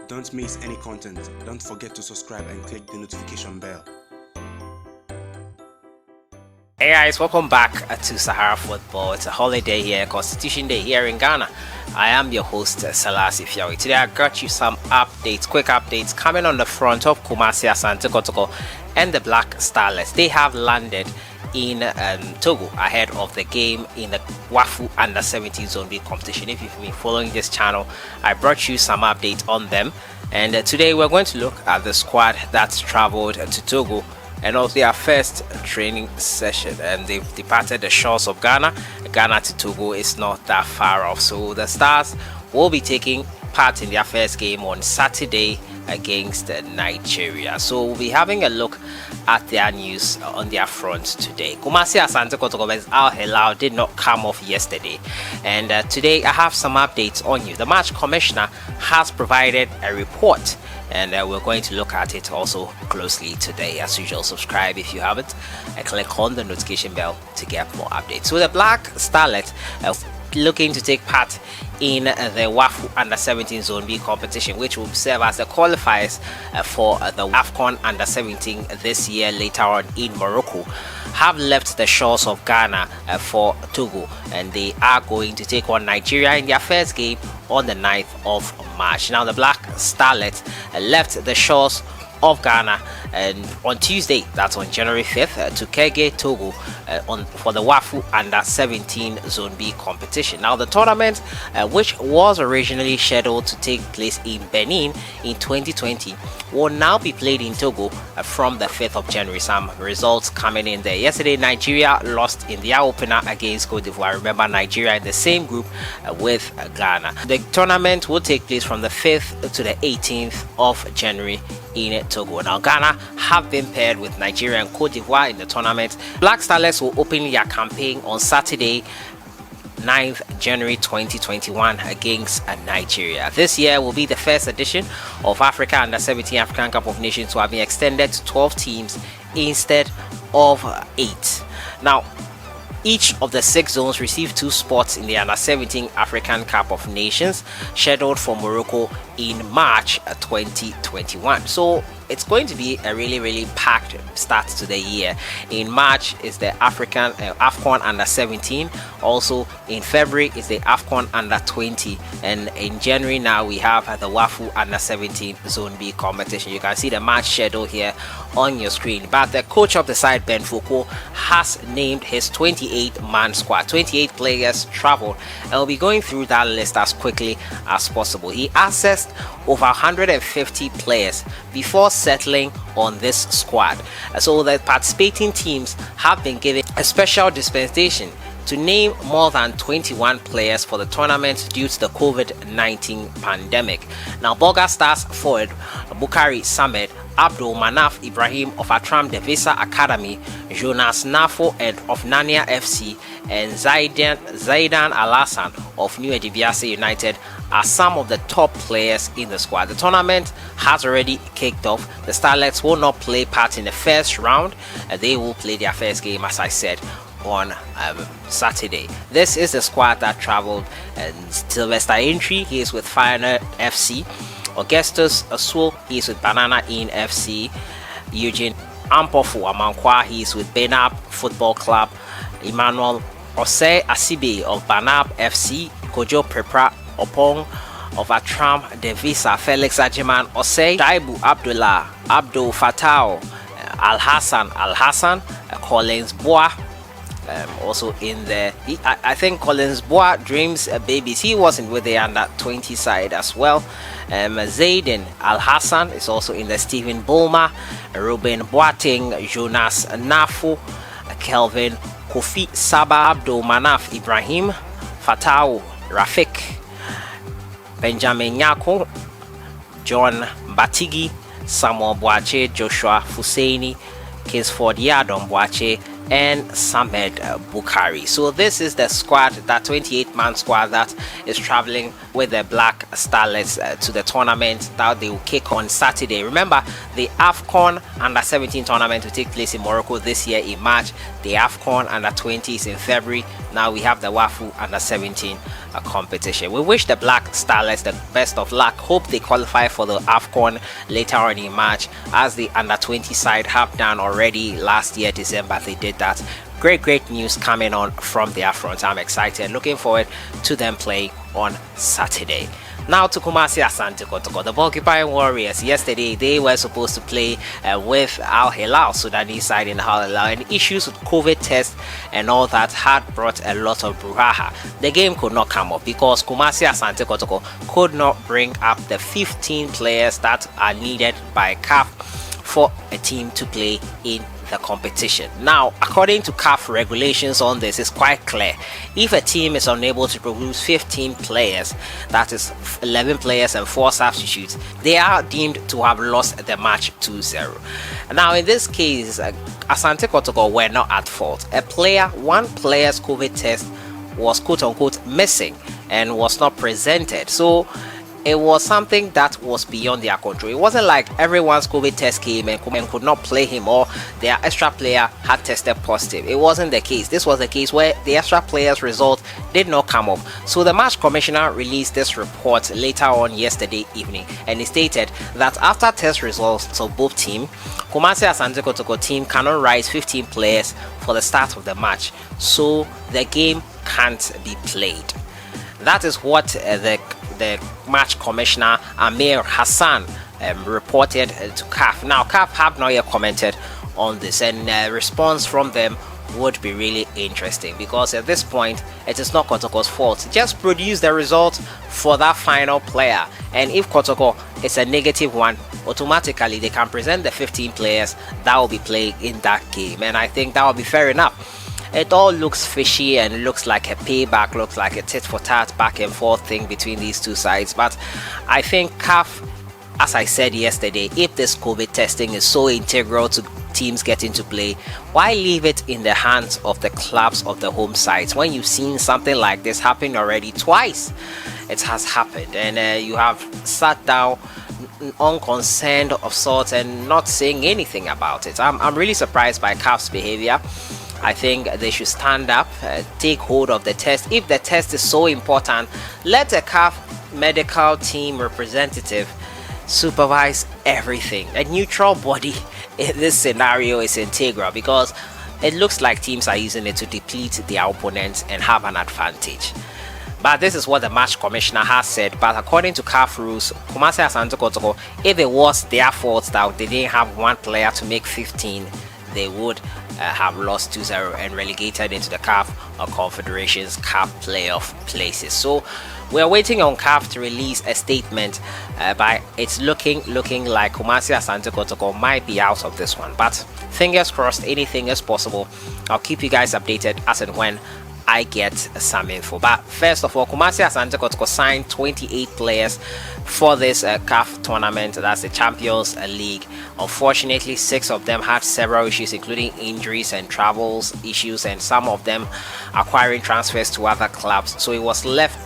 Don't miss any content. Don't forget to subscribe and click the notification bell. Hey guys, welcome back to Sahara Football. It's a holiday here, Constitution Day here in Ghana. I am your host, sellssi. Today I got you some updates, quick updates coming on the front of KUMASI, Asante Kotoko and the Black Starlets. They have landed in Togo ahead of the game in the WAFU Under 17 Zone B competition. If you've been following this channel, I brought you some updates on them. And today we're going to look at the squad that's traveled to Togo and also their first training session, and they've departed the shores of Ghana. Ghana to Togo is not that far off, so the Stars will be taking part in their first game on Saturday against Nigeria. So we'll be having a look at their news on their front today. KUMASI Asante Kotoko vs AL-HILAL did not come off yesterday, and today I have some updates on you. The match commissioner has provided a report, and we're going to look at it also closely today. As usual, subscribe if you haven't and click on the notification bell to get more updates. So the Black Starlet looking to take part in the WAFU Under 17 Zone B competition, which will serve as the qualifiers for the AFCON Under 17 this year later on in Morocco, have left the shores of Ghana for Togo, and they are going to take on Nigeria in their first game on the 9th of March. Now the Black Starlet left the shores of Ghana and on Tuesday, that's on January 5th, to Kege, Togo for the WAFU Under 17 Zone B competition. Now the tournament, which was originally scheduled to take place in Benin in 2020, will now be played in Togo from the 5th of January. Some results coming in there. Yesterday, Nigeria lost in their opener against Cote d'Ivoire. Remember, Nigeria in the same group with Ghana. The tournament will take place from the 5th to the 18th of January in Togo. Now Ghana have been paired with Nigeria and Cote d'Ivoire in the tournament. Black Starlets will open their campaign on Saturday 9th January 2021 against Nigeria. This year will be the first edition of Africa Under 17 African Cup of Nations to have been extended to 12 teams instead of 8. Now each of the 6 zones received 2 spots in the Under 17 African Cup of Nations scheduled for Morocco in March 2021. So it's going to be a really packed start to the year. In March is the AFCON Under 17. Also in February is the AFCON Under 20, and in January now we have the WAFU Under 17 Zone B competition. You can see the match schedule here on your screen. But the coach of the side, Ben Foucault, has named his 28-man squad. 28 players traveled, and we'll be going through that list as quickly as possible. He assessed over 150 players before settling on this squad. So the participating teams have been given a special dispensation to name more than 21 players for the tournament due to the COVID-19 pandemic. Now Boga Stars forward Bukari Samed, Abdul Manaf Ibrahim of Atram Devisa Academy, Jonas Nafo and of Nania FC, and Zaidan Alasan of New Edibiase United are some of the top players in the squad. The tournament has already kicked off. The Starlets will not play part in the first round. They will play their first game, as I said, on Saturday. This is the squad that traveled. Sylvester Entry, he is with Fire FC. Augustus Asuo, he is with Banana Inn FC. Eugene Ampofu Amankwa, he is with Benab Football Club. Emmanuel Ose Asibe of Banab FC. Kojo Prepra Opong of Atram Devisa. Felix Ajiman Ose. Daibu Abdullah, Abdul Fatao, Al Hassan, Collins Boa. Also in there, I think Collins Boa Dreams Babies, he wasn't with the under 20 side as well. Zayden Al Hassan is also in the. Stephen Bulma, Ruben Boateng, Jonas Nafu, Kelvin Kofi Saba, Abdul Manaf Ibrahim, Fatau Rafik, Benjamin Nyako, John Batigi, Samuel Boache, Joshua Fuseini, Kingsford Yadon Boache, and Samed Bukhari. So this is the squad, that 28-man squad that is traveling with the Black Starlets to the tournament that they will kick on Saturday. Remember, the AFCON Under-17 tournament will take place in Morocco this year in March. The AFCON Under-20s in February. Now we have the WAFU Under-17 competition. We wish the Black Starlets the best of luck. Hope they qualify for the AFCON later on in March, as the Under-20 side have done already last year December. They did that. Great news coming on from their front. I'm excited, looking forward to them playing on Saturday. Now to KUMASI Asante Kotoko. The Porcupine Warriors, yesterday they were supposed to play with AL-HILAL, Sudanese side in AL-HILAL, and issues with COVID tests and all that had brought a lot of brouhaha. The game could not come up because KUMASI Asante Kotoko could not bring up the 15 players that are needed by CAF for a team to play in the competition. Now, according to CAF regulations on this, is quite clear. If a team is unable to produce 15 players, that is 11 players and 4 substitutes, they are deemed to have lost the match 2-0. Now, in this case, Asante Kotoko were not at fault. One player's COVID test was quote-unquote missing and was not presented. So it was something that was beyond their control. It wasn't like everyone's COVID test came and could not play him, or their extra player had tested positive. It wasn't the case. This was the case where the extra player's result did not come up. So the match commissioner released this report later on yesterday evening, and he stated that after test results of both teams, KUMASI Asante Kotoko team cannot rise 15 players for the start of the match, so the game can't be played. That is what the match commissioner Amir Hassan reported to CAF. Now, CAF have not yet commented on this, and response from them would be really interesting, because at this point it is not KOTOKO'S fault. Just produce the result for that final player, and if KOTOKO is a negative one, automatically they can present the 15 players that will be playing in that game, and I think that will be fair enough. It all looks fishy and looks like a payback, looks like a tit for tat back and forth thing between these two sides. But I think CAF, as I said yesterday, if this COVID testing is so integral to teams getting to play, why leave it in the hands of the clubs of the home sides when you've seen something like this happen already twice? It has happened, and you have sat down unconcerned of sorts and not saying anything about it. I'm really surprised by CAF's behavior. I think they should stand up, take hold of the test. If the test is so important, let a CAF medical team representative supervise everything. A neutral body in this scenario is integral, because it looks like teams are using it to deplete their opponents and have an advantage. But this is what the match commissioner has said. But according to CAF rules, KUMASI Asante Kotoko, if it was their fault that they didn't have one player to make 15, they would have lost 2-0 and relegated into the CAF Confederations Cup playoff places. So we're waiting on CAF to release a statement, but it's looking like KUMASI Asante Kotoko might be out of this one. But fingers crossed, anything is possible. I'll keep you guys updated as and when I get some info. But first of all, KUMASI Asante Kotoko signed 28 players for this CAF tournament. That's the Champions League. Unfortunately, 6 of them had several issues, including injuries and travels issues, and some of them acquiring transfers to other clubs. So it was left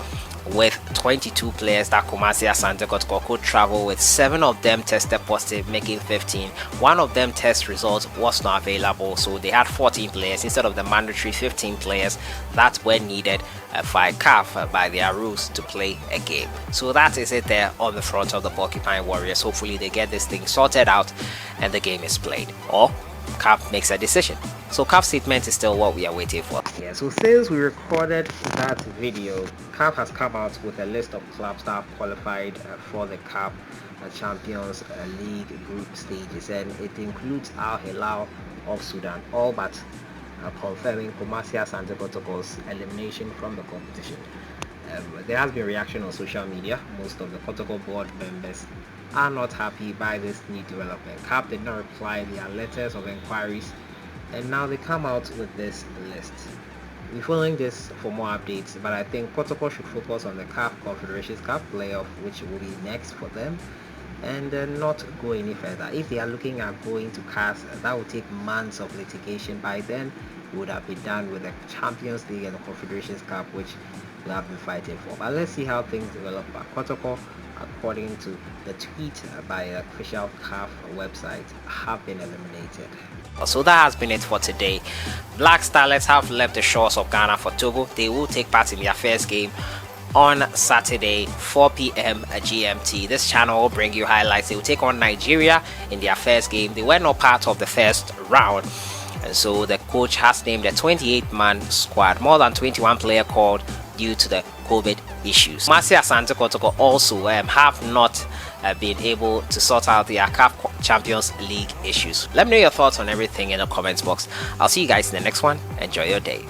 with 22 players that KUMASI Asante Kotoko could travel with. 7 of them tested positive, making 15. One of them test result was not available, so they had 14 players instead of the mandatory 15 players that were needed by CAF by their rules to play a game. So that is it there on the front of the Porcupine Warriors. Hopefully they get this thing sorted out and the game is played, or CAF makes a decision. So CAF statement is still what we are waiting for. Yeah, so since we recorded that video, CAF has come out with a list of clubs that have qualified for the CAF Champions League group stages, and it includes AL-HILAL of Sudan, all but confirming KUMASI Asante Kotoko's elimination from the competition. There has been reaction on social media. Most of the Kotoko board members are not happy by this new development. CAF did not reply their letters of inquiries, and now they come out with this list. We're following this for more updates, but I think Kotoko should focus on the CAF Confederations Cup playoff, which will be next for them, and not go any further. If they are looking at going to CAF, that would take months of litigation. By then, it would have been done with the Champions League and the Confederations Cup, which we have been fighting for. But let's see how things develop. Kotoko, according to the tweet by the official CAF website, have been eliminated. So that has been it for today. Black Starlets have left the shores of Ghana for Togo. They will take part in their first game on Saturday, 4 p.m. GMT. This channel will bring you highlights. They will take on Nigeria in their first game. They were not part of the first round, and so the coach has named a 28-man squad. More than 21 players called due to the COVID issues. KUMASI Asante Kotoko also have not been able to sort out their CAF Champions League issues. Let me know your thoughts on everything in the comments box. I'll see you guys in the next one. Enjoy your day.